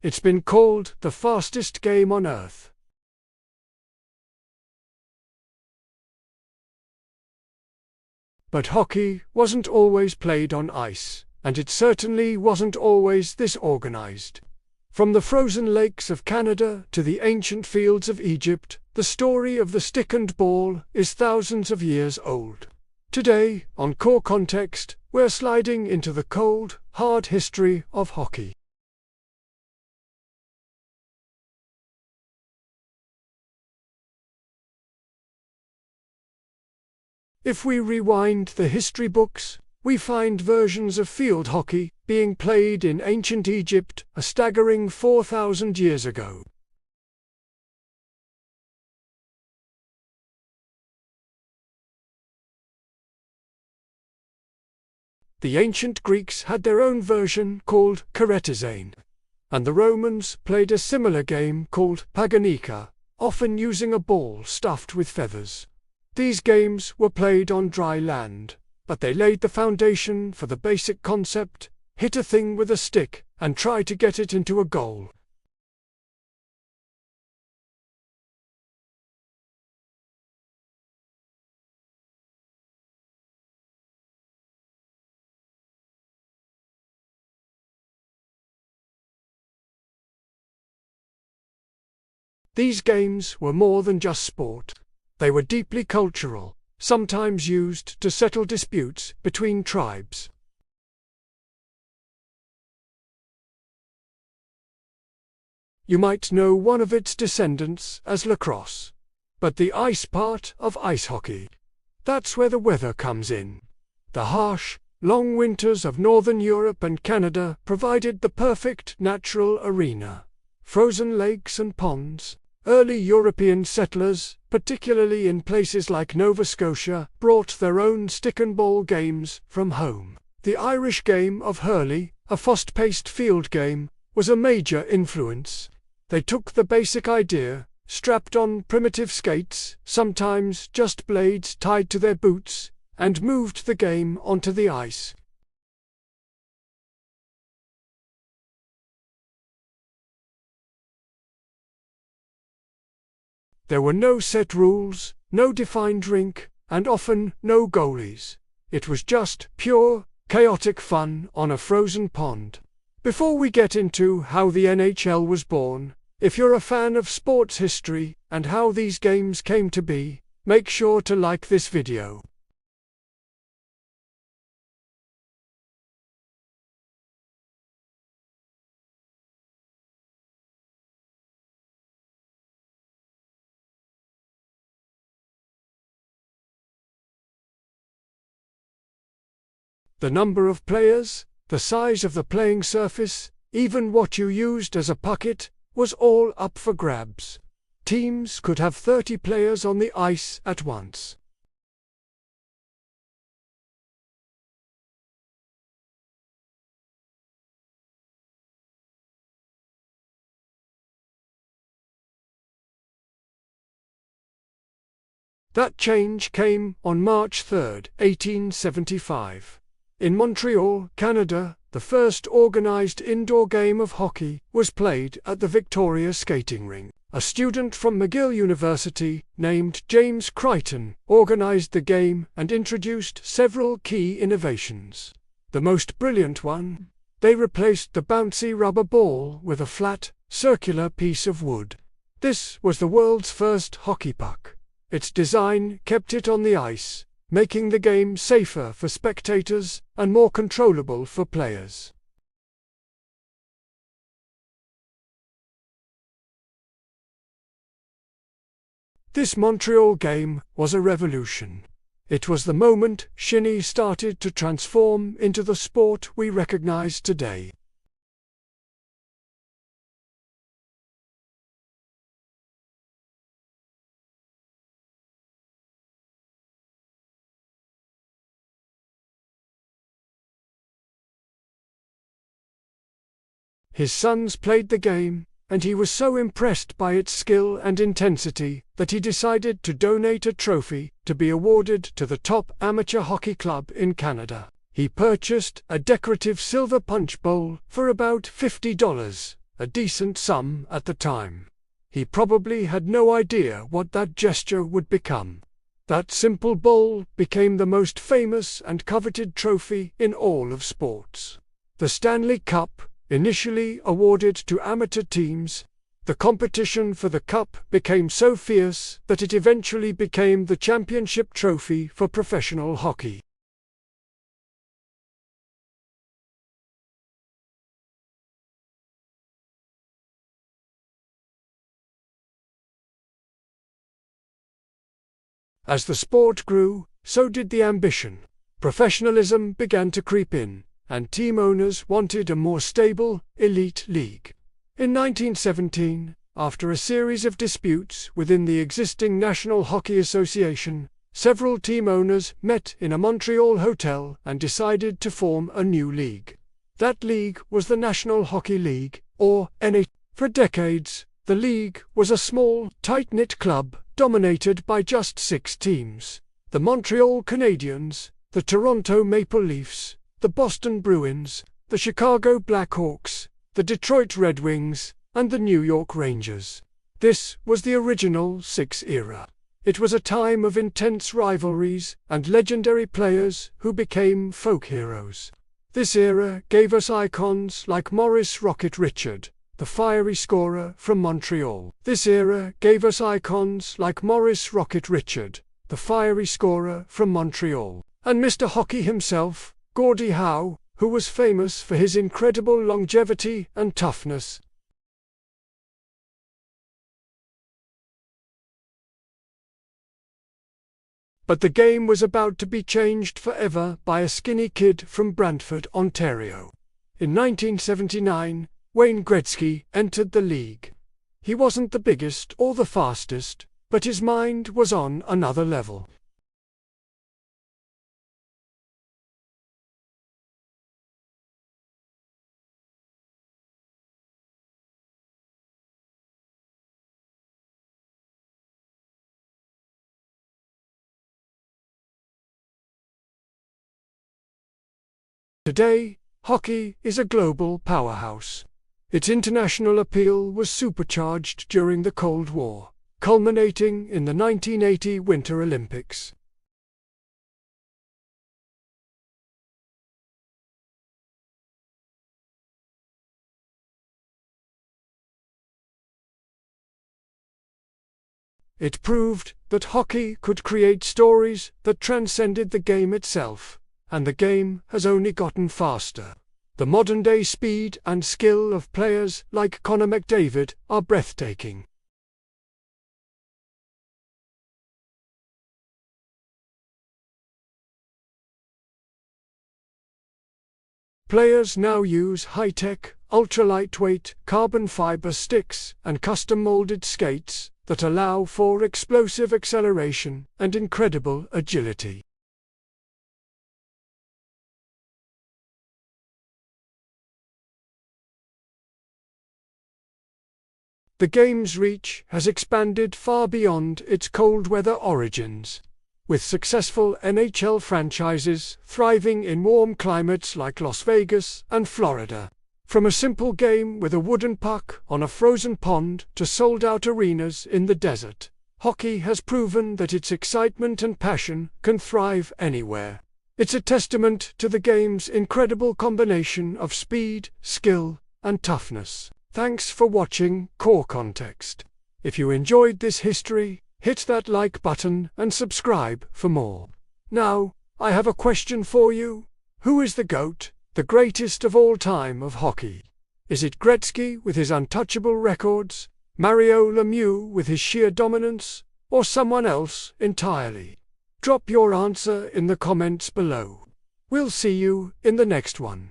It's been called the fastest game on Earth. But hockey wasn't always played on ice, and it certainly wasn't always this organized. From the frozen lakes of Canada to the ancient fields of Egypt, the story of the stick and ball is thousands of years old. Today, on Core Context, we're sliding into the cold, hard history of hockey. If we rewind the history books, we find versions of field hockey being played in ancient Egypt a staggering 4,000 years ago. The ancient Greeks had their own version called karetizane, and the Romans played a similar game called paganika, often using a ball stuffed with feathers. These games were played on dry land, but they laid the foundation for the basic concept: hit a thing with a stick and try to get it into a goal. These games were more than just sport. They were deeply cultural, sometimes used to settle disputes between tribes. You might know one of its descendants as lacrosse. But the ice part of ice hockey, that's where the weather comes in. The harsh, long winters of northern Europe and Canada provided the perfect natural arena. Frozen lakes and ponds. Early European settlers, particularly in places like Nova Scotia, brought their own stick-and-ball games from home. The Irish game of hurley, a fast-paced field game, was a major influence. They took the basic idea, strapped on primitive skates, sometimes just blades tied to their boots, and moved the game onto the ice. There were no set rules, no defined rink, and often no goalies. It was just pure, chaotic fun on a frozen pond. Before we get into how the NHL was born, if you're a fan of sports history and how these games came to be, make sure to like this video. The number of players, the size of the playing surface, even what you used as a pucket, was all up for grabs. Teams could have 30 players on the ice at once. That change came on March 3, 1875. In Montreal, Canada, the first organized indoor game of hockey was played at the Victoria skating rink. A student from McGill University, named James Crichton, organized the game and introduced several key innovations. The most brilliant one: they replaced the bouncy rubber ball with a flat, circular piece of wood. This was the world's first hockey puck. Its design kept it on the ice, making the game safer for spectators and more controllable for players. This Montreal game was a revolution. It was the moment shinny started to transform into the sport we recognize today. His sons played the game, and he was so impressed by its skill and intensity that he decided to donate a trophy to be awarded to the top amateur hockey club in Canada. He purchased a decorative silver punch bowl for about $50, a decent sum at the time. He probably had no idea what that gesture would become. That simple bowl became the most famous and coveted trophy in all of sports. The Stanley Cup, initially awarded to amateur teams, the competition for the cup became so fierce that it eventually became the championship trophy for professional hockey. As the sport grew, so did the ambition. Professionalism began to creep in, and team owners wanted a more stable, elite league. In 1917, after a series of disputes within the existing National Hockey Association, several team owners met in a Montreal hotel and decided to form a new league. That league was the National Hockey League, or NHL. For decades, the league was a small, tight-knit club dominated by just 6 teams: the Montreal Canadiens, the Toronto Maple Leafs, the Boston Bruins, the Chicago Blackhawks, the Detroit Red Wings, and the New York Rangers. This was the original 6 era. It was a time of intense rivalries and legendary players who became folk heroes. This era gave us icons like Maurice "Rocket" Richard, the fiery scorer from Montreal. This era gave us icons like Maurice "Rocket" Richard, the fiery scorer from Montreal, and Mr. Hockey himself, Gordie Howe, who was famous for his incredible longevity and toughness. But the game was about to be changed forever by a skinny kid from Brantford, Ontario. In 1979, Wayne Gretzky entered the league. He wasn't the biggest or the fastest, but his mind was on another level. Today, hockey is a global powerhouse. Its international appeal was supercharged during the Cold War, culminating in the 1980 Winter Olympics. It proved that hockey could create stories that transcended the game itself, and the game has only gotten faster. The modern-day speed and skill of players like Connor McDavid are breathtaking. Players now use high-tech, ultra-lightweight, carbon fiber sticks and custom-molded skates that allow for explosive acceleration and incredible agility. The game's reach has expanded far beyond its cold-weather origins, with successful NHL franchises thriving in warm climates like Las Vegas and Florida. From a simple game with a wooden puck on a frozen pond to sold-out arenas in the desert, hockey has proven that its excitement and passion can thrive anywhere. It's a testament to the game's incredible combination of speed, skill, and toughness. Thanks for watching Core Context. If you enjoyed this history, hit that like button and subscribe for more. Now, I have a question for you. Who is the GOAT, the greatest of all time of hockey? Is it Gretzky with his untouchable records, Mario Lemieux with his sheer dominance, or someone else entirely? Drop your answer in the comments below. We'll see you in the next one.